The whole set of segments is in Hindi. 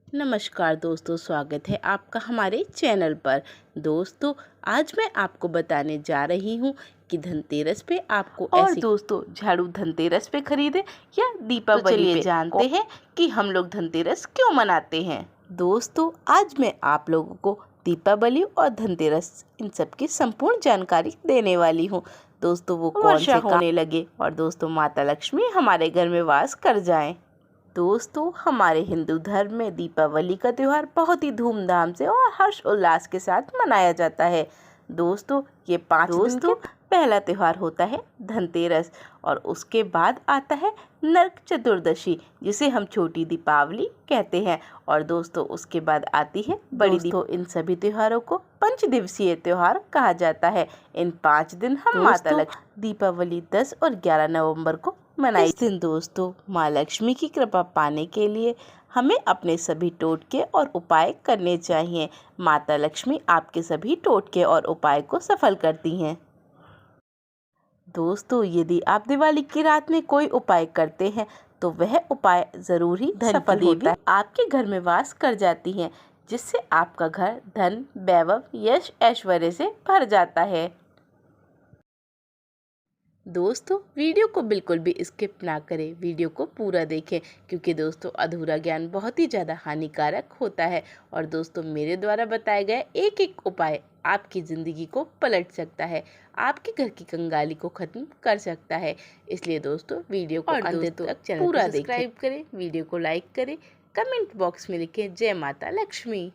नमस्कार दोस्तों, स्वागत है आपका हमारे चैनल पर। दोस्तों, आज मैं आपको बताने जा रही हूँ कि धनतेरस पे आपको और दोस्तों झाड़ू धनतेरस पे खरीदे या दीपावली पे। चलिए जानते हैं कि हम लोग धनतेरस क्यों मनाते हैं। दोस्तों, आज मैं आप लोगों को दीपावली और धनतेरस इन सब की संपूर्ण जानकारी देने वाली हूँ। दोस्तों, वो कौन से होने लगे और दोस्तों माता लक्ष्मी हमारे घर में वास कर जाएं। दोस्तों, हमारे हिंदू धर्म में दीपावली का त्यौहार बहुत ही धूमधाम से और हर्ष उल्लास के साथ मनाया जाता है। दोस्तों, ये 5 दिन का पहला त्यौहार होता है धनतेरस, और उसके बाद आता है नरक चतुर्दशी, जिसे हम छोटी दीपावली कहते हैं। और दोस्तों, उसके बाद आती है बड़ी दीपावली। इन सभी त्योहारों को पंचदिवसीय त्योहार कहा जाता है। इन 5 दिन हम माता लक्ष्मी दीपावली 10 और 11 नवंबर को मनाई। इस दिन दोस्तों माँ लक्ष्मी की कृपा पाने के लिए हमें अपने सभी टोटके और उपाय करने चाहिए। माता लक्ष्मी आपके सभी टोटके और उपाय को सफल करती हैं। दोस्तों, यदि आप दिवाली की रात में कोई उपाय करते हैं तो वह उपाय जरूर ही सफल होता है। आपके घर में वास कर जाती हैं, जिससे आपका घर धन, वैभव, यश, ऐश्वर्य से भर जाता है। दोस्तों, वीडियो को बिल्कुल भी स्किप ना करें, वीडियो को पूरा देखें, क्योंकि दोस्तों अधूरा ज्ञान बहुत ही ज़्यादा हानिकारक होता है। और दोस्तों, मेरे द्वारा बताए गए एक एक उपाय आपकी ज़िंदगी को पलट सकता है, आपके घर की कंगाली को ख़त्म कर सकता है। इसलिए दोस्तों वीडियो को अंत तक चैनल पूरा सब्सक्राइब करें, वीडियो को लाइक करें, कमेंट बॉक्स में लिखें जय माता लक्ष्मी।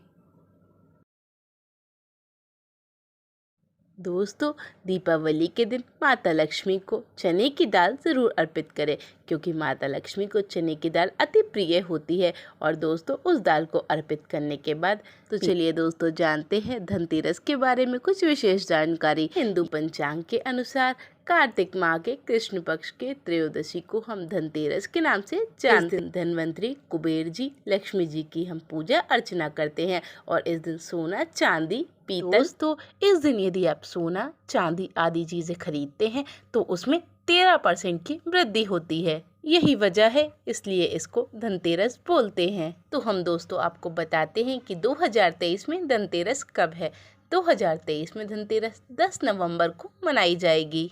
दोस्तों, दीपावली के दिन माता लक्ष्मी को चने की दाल ज़रूर अर्पित करें, क्योंकि माता लक्ष्मी को चने की दाल अति प्रिय होती है। और दोस्तों, उस दाल को अर्पित करने के बाद चलिए दोस्तों जानते हैं धनतेरस के बारे में कुछ विशेष जानकारी। हिंदू पंचांग के अनुसार कार्तिक माह के कृष्ण पक्ष के त्रयोदशी को हम धनतेरस के नाम से जानते हैं। धनवंतरी, कुबेर जी, लक्ष्मी जी की हम पूजा अर्चना करते हैं। और इस दिन सोना, चांदी, पीतल। दोस्तों, इस दिन यदि आप सोना, चांदी आदि चीजें खरीदते हैं तो उसमें 13% की वृद्धि होती है। यही वजह है, इसलिए इसको धनतेरस बोलते हैं। तो हम दोस्तों आपको बताते हैं कि 2023 में धनतेरस कब है। 2023 में धनतेरस 10 नवंबर को मनाई जाएगी।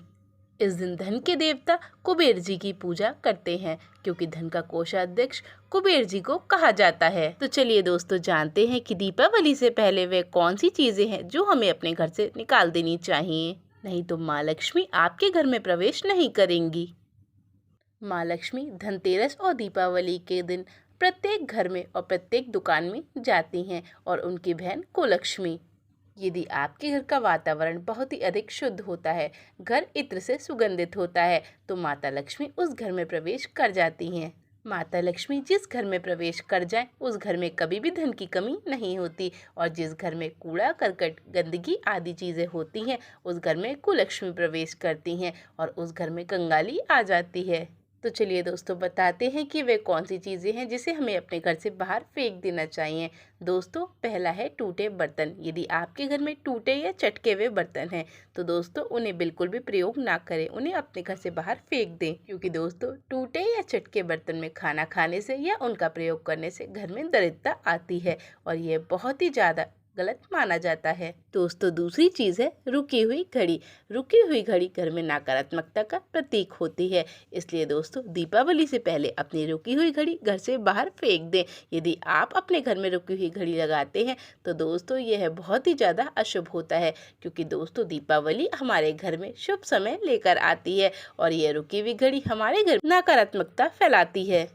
इस दिन धन के देवता कुबेर जी की पूजा करते हैं, क्योंकि धन का कोषाध्यक्ष कुबेर जी को कहा जाता है। तो चलिए दोस्तों जानते हैं कि दीपावली से पहले वे कौन सी चीजें हैं जो हमें अपने घर से निकाल देनी चाहिए, नहीं तो माँ लक्ष्मी आपके घर में प्रवेश नहीं करेंगी। माँ लक्ष्मी धनतेरस और दीपावली के दिन प्रत्येक घर में और प्रत्येक दुकान में जाती हैं, और उनकी बहन कुलक्ष्मी। यदि आपके घर का वातावरण बहुत ही अधिक शुद्ध होता है, घर इत्र से सुगंधित होता है, तो माता लक्ष्मी उस घर में प्रवेश कर जाती हैं। माता लक्ष्मी जिस घर में प्रवेश कर जाए उस घर में कभी भी धन की कमी नहीं होती, और जिस घर में कूड़ा करकट, गंदगी आदि चीज़ें होती हैं उस घर में कुलक्ष्मी प्रवेश करती हैं और उस घर में कंगाली आ जाती है। तो चलिए दोस्तों बताते हैं कि वे कौन सी चीज़ें हैं जिसे हमें अपने घर से बाहर फेंक देना चाहिए। दोस्तों, पहला है टूटे बर्तन। यदि आपके घर में टूटे या चटके हुए बर्तन हैं तो दोस्तों उन्हें बिल्कुल भी प्रयोग ना करें, उन्हें अपने घर से बाहर फेंक दें, क्योंकि दोस्तों टूटे या चटके बर्तन में खाना खाने से या उनका प्रयोग करने से घर में दरिद्रता आती है, और यह बहुत ही ज़्यादा गलत माना जाता है। दोस्तों, दूसरी चीज़ है रुकी हुई घड़ी। रुकी हुई घड़ी घर में नकारात्मकता का प्रतीक होती है, इसलिए दोस्तों दीपावली से पहले अपनी रुकी हुई घड़ी घर से बाहर फेंक दें। यदि आप अपने घर में रुकी हुई घड़ी लगाते हैं तो दोस्तों यह बहुत ही ज़्यादा अशुभ होता है, क्योंकि दोस्तों दीपावली हमारे घर में शुभ समय लेकर आती है और यह रुकी हुई घड़ी हमारे घर में नकारात्मकता फैलाती है।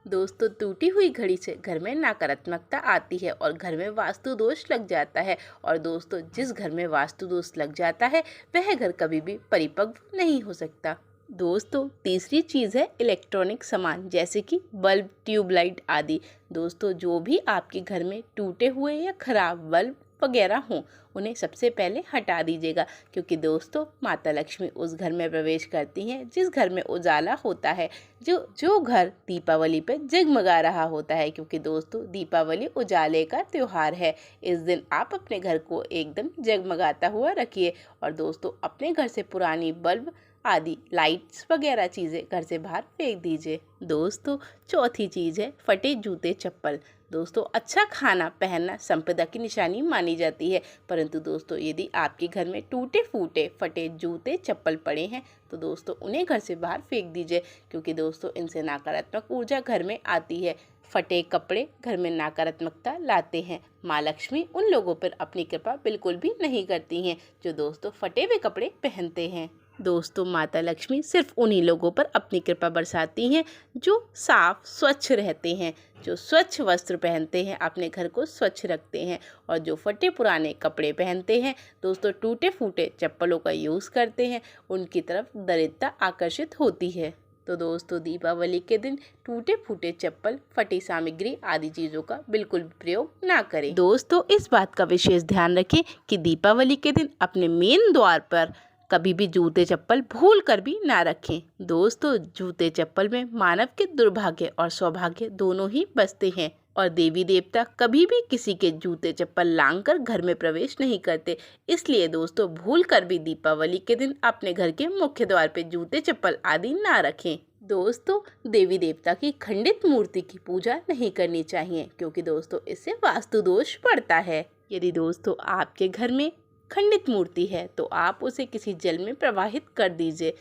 दोस्तों, टूटी हुई घड़ी से घर में नकारात्मकता आती है और घर में वास्तु दोष लग जाता है, और दोस्तों जिस घर में वास्तु दोष लग जाता है वह घर कभी भी परिपक्व नहीं हो सकता। दोस्तों, तीसरी चीज़ है इलेक्ट्रॉनिक सामान, जैसे कि बल्ब, ट्यूबलाइट आदि। दोस्तों, जो भी आपके घर में टूटे हुए या खराब बल्ब वगैरह हों उन्हें सबसे पहले हटा दीजिएगा, क्योंकि दोस्तों माता लक्ष्मी उस घर में प्रवेश करती हैं जिस घर में उजाला होता है, जो घर दीपावली पे जगमगा रहा होता है, क्योंकि दोस्तों दीपावली उजाले का त्यौहार है। इस दिन आप अपने घर को एकदम जगमगाता हुआ रखिए, और दोस्तों अपने घर से पुरानी बल्ब आदि लाइट्स वगैरह चीज़ें घर से बाहर फेंक दीजिए। दोस्तों चौथी चीज़ है फटे जूते चप्पल। दोस्तों अच्छा खाना पहनना संपदा की निशानी मानी जाती है, परंतु दोस्तों यदि आपके घर में टूटे फूटे फटे जूते चप्पल पड़े हैं तो दोस्तों उन्हें घर से बाहर फेंक दीजिए, क्योंकि दोस्तों इनसे नकारात्मक ऊर्जा घर में आती है। फटे कपड़े घर में नकारात्मकता लाते हैं। माँ लक्ष्मी उन लोगों पर अपनी कृपा बिल्कुल भी नहीं करती हैं जो दोस्तों फटे हुए कपड़े पहनते हैं। दोस्तों माता लक्ष्मी सिर्फ उन्हीं लोगों पर अपनी कृपा बरसाती हैं जो साफ स्वच्छ रहते हैं, जो स्वच्छ वस्त्र पहनते हैं, अपने घर को स्वच्छ रखते हैं, और जो फटे पुराने कपड़े पहनते हैं दोस्तों टूटे फूटे चप्पलों का यूज़ करते हैं, उनकी तरफ दरिद्रता आकर्षित होती है। तो दोस्तों दीपावली के दिन टूटे फूटे चप्पल, फटी सामग्री आदि चीज़ों का बिल्कुल भी प्रयोग ना करें। दोस्तों इस बात का विशेष ध्यान रखें कि दीपावली के दिन अपने मेन द्वार पर कभी भी जूते चप्पल भूल कर भी ना रखें। दोस्तों जूते चप्पल में मानव के दुर्भाग्य और सौभाग्य दोनों ही बसते हैं, और देवी देवता कभी भी किसी के जूते चप्पल लांघकर घर में प्रवेश नहीं करते। इसलिए दोस्तों भूल कर भी दीपावली के दिन अपने घर के मुख्य द्वार पे जूते चप्पल आदि ना रखें। दोस्तों देवी देवता की खंडित मूर्ति की पूजा नहीं करनी चाहिए, क्योंकि दोस्तों इससे वास्तु दोष पड़ता है। यदि दोस्तों आपके घर में खंडित मूर्ति है तो आप उसे किसी जल में प्रवाहित कर दीजिए,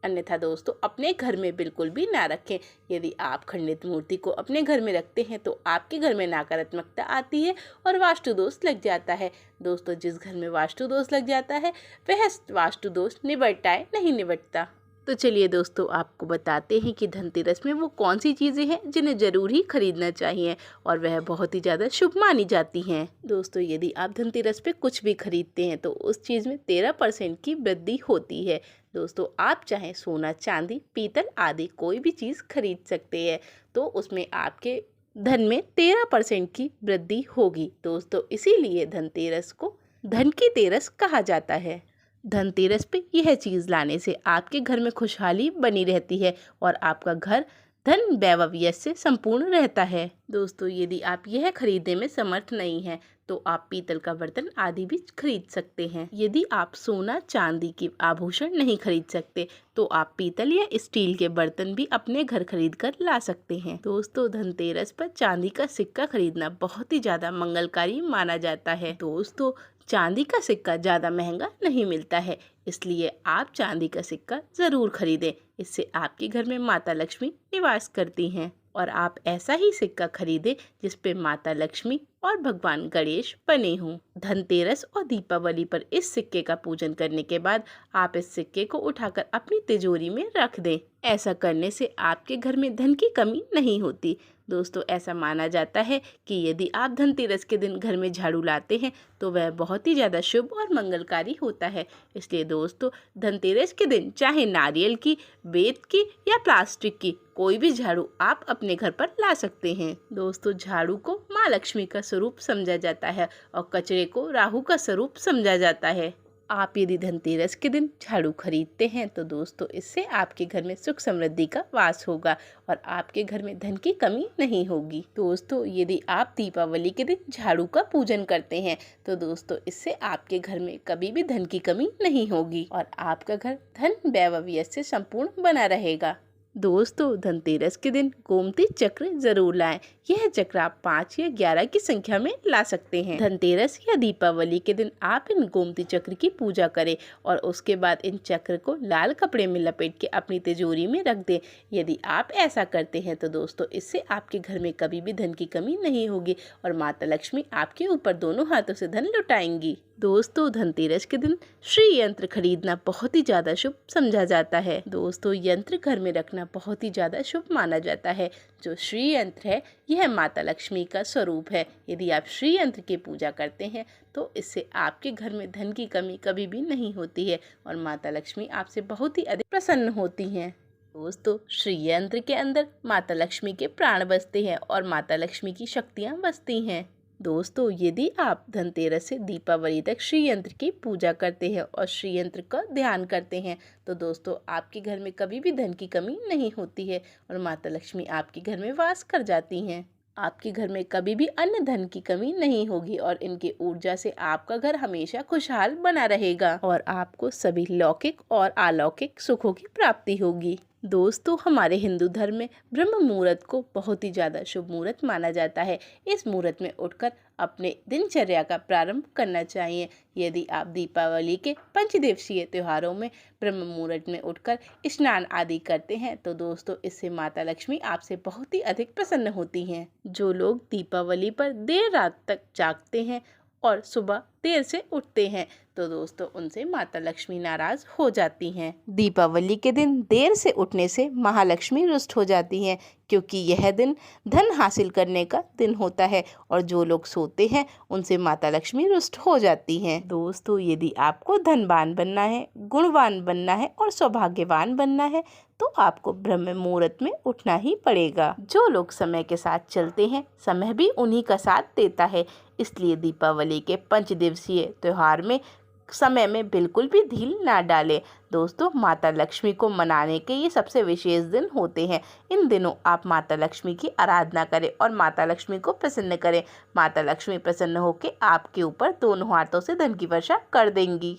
अन्यथा दोस्तों अपने घर में बिल्कुल भी ना रखें। यदि आप खंडित मूर्ति को अपने घर में रखते हैं तो आपके घर में नकारात्मकता आती है और वास्तु दोष लग जाता है। दोस्तों जिस घर में वास्तु दोष लग जाता है वह वास्तु दोष निबटता नहीं निबटता। तो चलिए दोस्तों आपको बताते हैं कि धनतेरस में वो कौन सी चीज़ें हैं जिन्हें ज़रूर ही खरीदना चाहिए और वह बहुत ही ज़्यादा शुभ मानी जाती हैं। दोस्तों यदि आप धनतेरस पे कुछ भी खरीदते हैं तो उस चीज़ में 13% की वृद्धि होती है। दोस्तों आप चाहे सोना चांदी पीतल आदि कोई भी चीज़ खरीद सकते हैं तो उसमें आपके धन में 13% की वृद्धि होगी। दोस्तों इसीलिए धनतेरस को धन की तेरस कहा जाता है। धनतेरस पे यह चीज़ लाने से आपके घर में खुशहाली बनी रहती है और आपका घर धन वैभव से संपूर्ण रहता है। दोस्तों यदि आप यह खरीदने में समर्थ नहीं हैं तो आप पीतल का बर्तन आदि भी खरीद सकते हैं। यदि आप सोना चांदी के आभूषण नहीं खरीद सकते तो आप पीतल या स्टील के बर्तन भी अपने घर खरीद कर ला सकते हैं। दोस्तों धनतेरस पर चांदी का सिक्का खरीदना बहुत ही ज़्यादा मंगलकारी माना जाता है। दोस्तों चांदी का सिक्का ज़्यादा महंगा नहीं मिलता है, इसलिए आप चांदी का सिक्का ज़रूर खरीदें। इससे आपके घर में माता लक्ष्मी निवास करती हैं। और आप ऐसा ही सिक्का खरीदें जिस पे माता लक्ष्मी और भगवान गणेश बने हों। धनतेरस और दीपावली पर इस सिक्के का पूजन करने के बाद आप इस सिक्के को उठाकर अपनी तिजोरी में रख दें। ऐसा करने से आपके घर में धन की कमी नहीं होती। दोस्तों ऐसा माना जाता है कि यदि आप धनतेरस के दिन घर में झाड़ू लाते हैं तो वह बहुत ही ज़्यादा शुभ और मंगलकारी होता है। इसलिए दोस्तों धनतेरस के दिन चाहे नारियल की, बेत की या प्लास्टिक की कोई भी झाड़ू आप अपने घर पर ला सकते हैं। दोस्तों झाड़ू को माँ लक्ष्मी का स्वरूप समझा जाता है और कचरे को राहु का स्वरूप समझा जाता है। आप यदि धनतेरस के दिन झाड़ू खरीदते हैं तो दोस्तों इससे आपके घर में सुख समृद्धि का वास होगा और आपके घर में धन की कमी नहीं होगी। दोस्तों यदि आप दीपावली के दिन झाड़ू का पूजन करते हैं तो दोस्तों इससे आपके घर में कभी भी धन की कमी नहीं होगी और आपका घर धन वैभव से संपूर्ण बना रहेगा। दोस्तों धनतेरस के दिन गोमती चक्र जरूर लाएं। यह चक्र आप 5 या 11 की संख्या में ला सकते हैं। धनतेरस या दीपावली के दिन आप इन गोमती चक्र की पूजा करें और उसके बाद इन चक्र को लाल कपड़े में लपेट के अपनी तिजोरी में रख दें। यदि आप ऐसा करते हैं तो दोस्तों इससे आपके घर में कभी भी धन की कमी नहीं होगी और माता लक्ष्मी आपके ऊपर दोनों हाथों से धन लुटाएंगी। दोस्तों धनतेरस के दिन श्री यंत्र खरीदना बहुत ही ज़्यादा शुभ समझा जाता है। दोस्तों यंत्र घर में रखना बहुत ही ज़्यादा शुभ माना जाता है। जो श्री यंत्र है यह माता लक्ष्मी का स्वरूप है। यदि आप श्री यंत्र की पूजा करते हैं तो इससे आपके घर में धन की कमी कभी भी नहीं होती है और माता लक्ष्मी आपसे बहुत ही अधिक प्रसन्न होती हैं। दोस्तों श्री यंत्र के अंदर माता लक्ष्मी के प्राण बसते हैं और माता लक्ष्मी की शक्तियाँ बसती हैं। दोस्तों यदि आप धनतेरस से दीपावली तक श्री यंत्र की पूजा करते हैं और श्री यंत्र का ध्यान करते हैं तो दोस्तों आपके घर में कभी भी धन की कमी नहीं होती है और माता लक्ष्मी आपके घर में वास कर जाती हैं। आपके घर में कभी भी अन्न धन की कमी नहीं होगी और इनकी ऊर्जा से आपका घर हमेशा खुशहाल बना रहेगा और आपको सभी लौकिक और अलौकिक सुखों की प्राप्ति होगी। दोस्तों, हमारे हिंदू धर्म में ब्रह्म मुहूर्त को बहुत ही ज़्यादा शुभ मुहूर्त माना जाता है। इस मुहूर्त में उठकर अपने दिनचर्या का प्रारंभ करना चाहिए। यदि आप दीपावली के पंचदिवसीय त्योहारों में ब्रह्म मुहूर्त में उठकर स्नान आदि करते हैं तो दोस्तों इससे माता लक्ष्मी आपसे बहुत ही अधिक प्रसन्न होती हैं। जो लोग दीपावली पर देर रात तक जागते हैं और सुबह देर से उठते हैं तो दोस्तों उनसे माता लक्ष्मी नाराज हो जाती हैं। दीपावली के दिन देर से उठने से महालक्ष्मी रुष्ट हो जाती हैं क्योंकि यह दिन धन हासिल करने का दिन होता है और जो लोग सोते हैं उनसे माता लक्ष्मी रुष्ट हो जाती हैं। दोस्तों, यदि आपको धनवान बनना है, गुणवान बनना है और सौभाग्यवान बनना है तो आपको ब्रह्म मुहूर्त में उठना ही पड़ेगा। जो लोग समय के साथ चलते हैं समय भी उन्हीं का साथ देता है, इसलिए दीपावली के पंचदिवसीय त्योहार में समय में बिल्कुल भी ढील ना डालें। दोस्तों, माता लक्ष्मी को मनाने के ये सबसे विशेष दिन होते हैं। इन दिनों आप माता लक्ष्मी की आराधना करें और माता लक्ष्मी को प्रसन्न करें। माता लक्ष्मी प्रसन्न होकर आपके ऊपर दोनों हाथों से धन की वर्षा कर देंगी।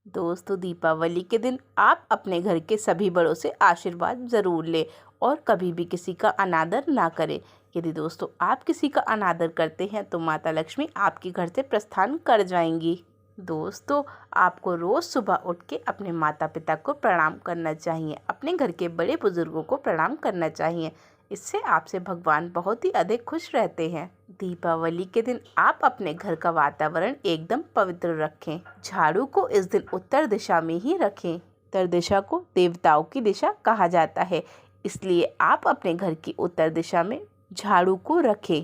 दोस्तों, दीपावली के दिन आप अपने घर के सभी बड़ों से आशीर्वाद ज़रूर लें और कभी भी किसी का अनादर ना करें। यदि दोस्तों आप किसी का अनादर करते हैं तो माता लक्ष्मी आपके घर से प्रस्थान कर जाएंगी। दोस्तों, आपको रोज़ सुबह उठ के अपने माता पिता को प्रणाम करना चाहिए, अपने घर के बड़े बुजुर्गों को प्रणाम करना चाहिए। इससे आपसे भगवान बहुत ही अधिक खुश रहते हैं। दीपावली के दिन आप अपने घर का वातावरण एकदम पवित्र रखें। झाड़ू को इस दिन उत्तर दिशा में ही रखें। उत्तर दिशा को देवताओं की दिशा कहा जाता है, इसलिए आप अपने घर की उत्तर दिशा में झाड़ू को रखें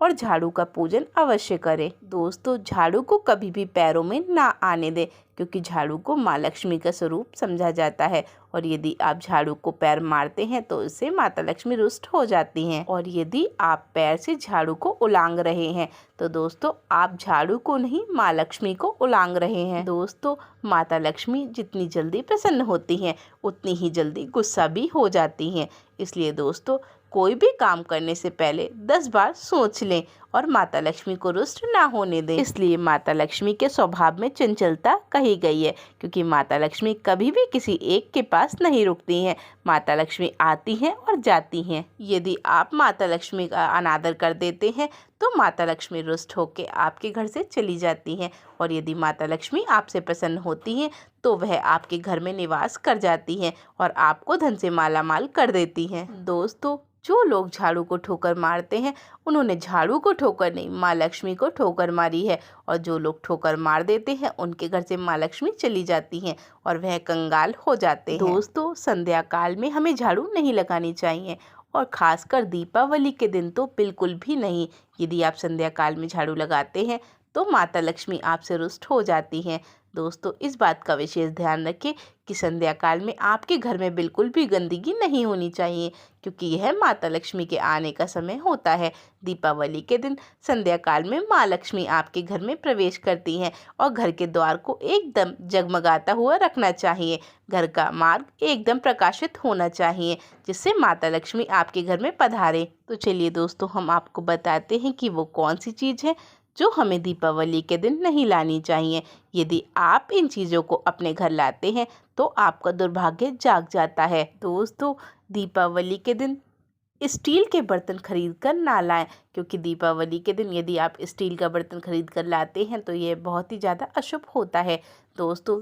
और झाड़ू का पूजन अवश्य करें। दोस्तों, झाड़ू को कभी भी पैरों में ना आने दें क्योंकि झाड़ू को माँ लक्ष्मी का स्वरूप समझा जाता है और यदि आप झाड़ू को पैर मारते हैं तो इससे माता लक्ष्मी रुष्ट हो जाती हैं। और यदि आप पैर से झाड़ू को उलांग रहे हैं तो दोस्तों आप झाड़ू को नहीं माँ लक्ष्मी को उलांग रहे हैं। दोस्तों, माता लक्ष्मी जितनी जल्दी प्रसन्न होती हैं उतनी ही जल्दी गुस्सा भी हो जाती हैं, इसलिए दोस्तों कोई भी काम करने से पहले 10 बार सोच लें और माता लक्ष्मी को रुष्ट ना होने दें। इसलिए माता लक्ष्मी के स्वभाव में चंचलता कही गई है क्योंकि माता लक्ष्मी कभी भी किसी एक के पास नहीं रुकती हैं। माता लक्ष्मी आती हैं और जाती हैं। यदि आप माता लक्ष्मी का अनादर कर देते हैं तो माता लक्ष्मी रुष्ट होकर आपके घर से चली जाती हैं और यदि माता लक्ष्मी आपसे प्रसन्न होती हैं तो वह आपके घर में निवास कर जाती हैं और आपको धन से मालामाल कर देती हैं। दोस्तों, जो लोग झाड़ू को ठोकर मारते हैं उन्होंने झाड़ू को ठोकर नहीं माँ लक्ष्मी को ठोकर मारी है और जो लोग ठोकर मार देते हैं उनके घर से माँ लक्ष्मी चली जाती हैं और वह कंगाल हो जाते हैं। दोस्तों, संध्या काल में हमें झाड़ू नहीं लगानी चाहिए और खासकर दीपावली के दिन तो बिल्कुल भी नहीं। यदि आप संध्या काल में झाड़ू लगाते हैं तो माता लक्ष्मी आपसे रुष्ट हो जाती हैं। दोस्तों, इस बात का विशेष ध्यान रखें कि संध्या काल में आपके घर में बिल्कुल भी गंदगी नहीं होनी चाहिए क्योंकि यह माता लक्ष्मी के आने का समय होता है। दीपावली के दिन संध्या काल में माँ लक्ष्मी आपके घर में प्रवेश करती हैं और घर के द्वार को एकदम जगमगाता हुआ रखना चाहिए। घर का मार्ग एकदम प्रकाशित होना चाहिए जिससे माता लक्ष्मी आपके घर में पधारे। तो चलिए दोस्तों, हम आपको बताते हैं कि वो कौन सी चीज़ है जो हमें दीपावली के दिन नहीं लानी चाहिए। यदि आप इन चीज़ों को अपने घर लाते हैं तो आपका दुर्भाग्य जाग जाता है। दोस्तों, दीपावली के दिन स्टील के बर्तन खरीद कर ना लाएं क्योंकि दीपावली के दिन यदि आप स्टील का बर्तन खरीद कर लाते हैं तो ये बहुत ही ज़्यादा अशुभ होता है। दोस्तों,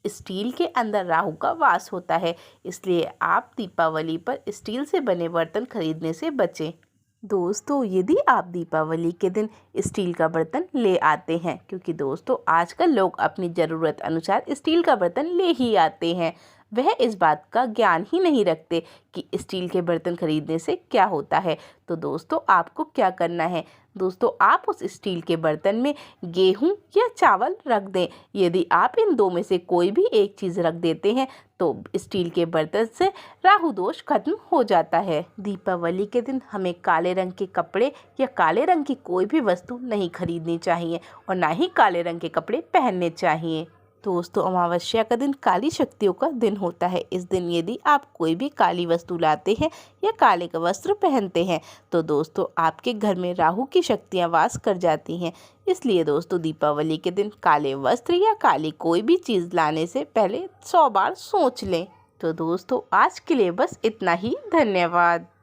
स्टील के अंदर राहु का वास होता है, इसलिए आप दीपावली पर स्टील से बने बर्तन खरीदने से बचें। दोस्तों, यदि आप दीपावली के दिन स्टील का बर्तन ले आते हैं क्योंकि दोस्तों आजकल लोग अपनी ज़रूरत अनुसार स्टील का बर्तन ले ही आते हैं, वह इस बात का ज्ञान ही नहीं रखते कि स्टील के बर्तन खरीदने से क्या होता है। तो दोस्तों आपको क्या करना है, दोस्तों आप उस स्टील के बर्तन में गेहूं या चावल रख दें। यदि आप इन दो में से कोई भी एक चीज़ रख देते हैं तो स्टील के बर्तन से राहु दोष खत्म हो जाता है। दीपावली के दिन हमें काले रंग के कपड़े या काले रंग की कोई भी वस्तु नहीं खरीदनी चाहिए और ना ही काले रंग के कपड़े पहनने चाहिए। दोस्तों अमावस्या का दिन काली शक्तियों का दिन होता है। इस दिन यदि आप कोई भी काली वस्तु लाते हैं या काले का वस्त्र पहनते हैं तो दोस्तों आपके घर में राहु की शक्तियां वास कर जाती हैं। इसलिए दोस्तों दीपावली के दिन काले वस्त्र या काली कोई भी चीज़ लाने से पहले 100 बार सोच लें। तो दोस्तों आज के लिए बस इतना ही। धन्यवाद।